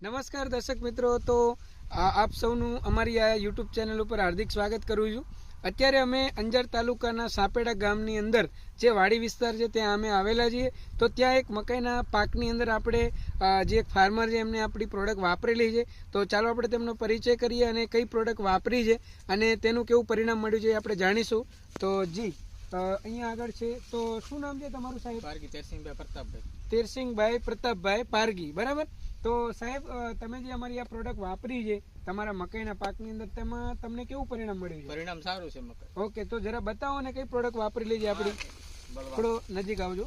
નમસ્કાર દર્શક મિત્રો, તો આપ સૌનું અમારી આ યુટ્યુબ ચેનલ ઉપર હાર્દિક સ્વાગત કરું છું. અત્યારે અમે અંજાર તાલુકાના સાપેડા ગામની અંદર જે વાડી વિસ્તાર છે ત્યાં અમે આવેલા છીએ. તો ત્યાં એક મકાઈના પાકની અંદર આપણે જે એક ફાર્મર છે એમને આપણી પ્રોડક્ટ વાપરેલી છે. તો ચાલો આપણે તેમનો પરિચય કરીએ અને કઈ પ્રોડક્ટ વાપરી છે અને તેનું કેવું પરિણામ મળ્યું છે આપણે જાણીશું. તો જી અહીંયા આગળ છે. તો શું નામ છે તમારું સાહેબ? પારગી તેરસિંહભાઈ પ્રતાપભાઈ. તેરસિંહભાઈ પ્રતાપભાઈ પારગી, બરાબર. તો સાહેબ, તમે જે અમારી આ પ્રોડક્ટ વાપરી છે તમારા મકાઈના પાકની અંદર, તેમાં તમને કેવું પરિણામ મળ્યું છે? પરિણામ સારું છે મકાઈ. ઓકે, તો જરા બતાવો ને કઈ પ્રોડક્ટ વાપરેલી છે આપણી. થોડો નજીક આવજો.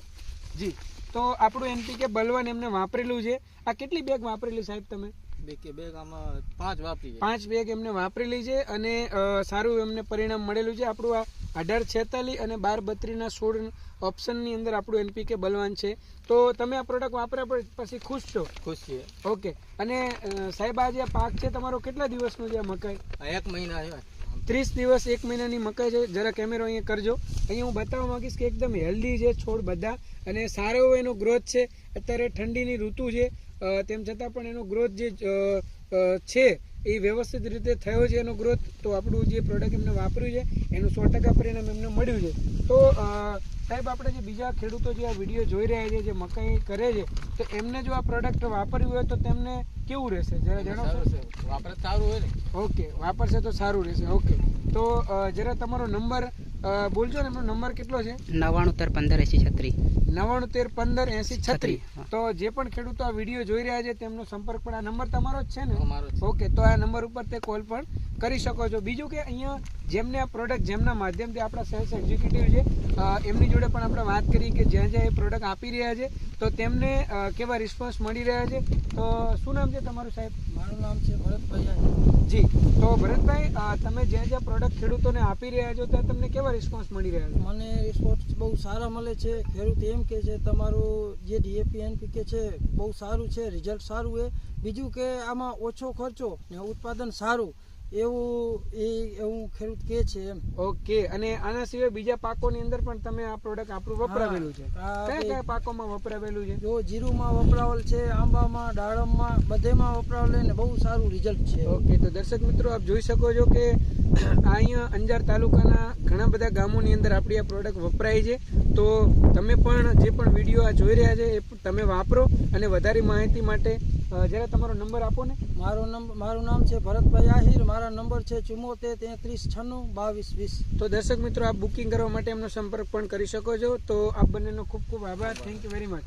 જી, તો આપણું એનપીકે બલવાન એમને વાપરેલું છે. આ કેટલી બેગ વાપરેલી સાહેબ તમે? બેગ આમાં 5 વાપરી. 5 બેગ એમને વાપરેલી છે અને સારું એમને પરિણામ મળેલું છે. આપણું આ 1846 અને 1232 ના 16 ઓપ્શનની અંદર આપણું એનપીકે બલવાન છે. તો તમે આ પ્રોડક્ટ વાપર્યા પછી ખુશ છો? ખુશ છીએ. ઓકે. અને સાહેબ, આ જે પાક છે તમારો કેટલા દિવસનો છે આ મકાઈ? 1 મહિના છે. 30 દિવસ 1 મહિનાની મકાઈ છે. જરા કેમેરો અહીંયા કરજો. અહીંયા હું બતાવવા માંગીશ કે એકદમ હેલ્ધી છે છોડ બધા અને સારો એવો એનો ગ્રોથ છે. અત્યારે ઠંડીની ઋતુ છે તેમ છતાં પણ એનો ગ્રોથ જે છે એ વ્યવસ્થિત રીતે થયો છે એનો ગ્રોથ. તો આપણું જે પ્રોડક્ટ એમને વાપર્યું છે એનું 100% પરિણામ એમને મળ્યું છે. તો સાહેબ, આપણે જે બીજા ખેડૂતો જે આ વિડીયો જોઈ રહ્યા છે જે મકાઈ કરે છે, તો એમને જો આ પ્રોડક્ટ વાપરવી હોય તો તેમને કેવું રહેશે જરા જણાવશો? વાપરે સારું હોય ને. ઓકે, વાપરશે તો સારું રહેશે. ઓકે, તો જરા તમારો નંબર બોલજો ને. એમનો નંબર કેટલો છે? 99138036. 9913158036. તો જે પણ ખેડૂતો આ વિડીયો જોઈ રહ્યા છે તેમનો સંપર્ક પણ આ નંબર તમારો જ છે ને? અમારો જ. ઓકે, તો આ નંબર ઉપર તે કોલ પણ કરી શકો છો. બીજું કે અહીંયા જેમને આ પ્રોડક્ટ જેમના માધ્યમથી આપણા સેલ્સ એક્ઝિક્યુટિવ છે એમની જોડે પણ આપણે વાત કરી કે જ્યાં જ્યાં એ પ્રોડક્ટ આપી રહ્યા છે તો તેમને કેવા રિસ્પોન્સ મળી રહ્યા છે. તો શું નામ છે તમારું સાહેબ? મારું નામ છે ભરતભાઈ. જી, તો ભરતભાઈ, તમે જ્યાં જ્યાં પ્રોડક્ટ ખેડૂતોને આપી રહ્યા છો ત્યાં તમને કેવા રિસ્પોન્સ મળી રહ્યા છે? મને રિસ્પોન્સ બહુ સારા મળે છે. ખેડૂત એમ કે છે તમારું જે ડીએપી એનપીકે છે બહુ સારું છે, રિઝલ્ટ સારું છે. બીજું કે આમાં ઓછો ખર્ચો ને ઉત્પાદન સારું એવું ખેડૂત કહે છે એમ. ઓકે. અને આના સિવાય બીજા પાકોની અંદર પણ તમે આ પ્રોડક્ટ આપણું વપરાવેલું છે? કયા કયા પાકોમાં વપરાવેલું છે? જો જીરુમાં વપરાવેલ છે, આંબામાં, દાડમમાં, બધેમાં વપરાવેલ ને બહુ સારું રિઝલ્ટ છે. ઓકે, તો દર્શક મિત્રો, આપ જોઈ શકો છો કે અહીંયા અંજાર તાલુકાના ઘણા બધા ગામોની અંદર આપણી આ પ્રોડક્ટ વપરાય છે. તો તમે પણ જે પણ વિડીયો આ જોઈ રહ્યા છે એ તમે વાપરો અને વધારે માહિતી માટે જરા તમારો નંબર આપો ને. મારું નામ છે ભરતભાઈ આહિર. મારા નંબર છે 74 33 96 22 20. તો દર્શક મિત્રો, આપ બુકિંગ કરવા માટે એમનો સંપર્ક પણ કરી શકો છો. તો આપ બંનેનો ખૂબ ખૂબ આભાર. Thank you very much.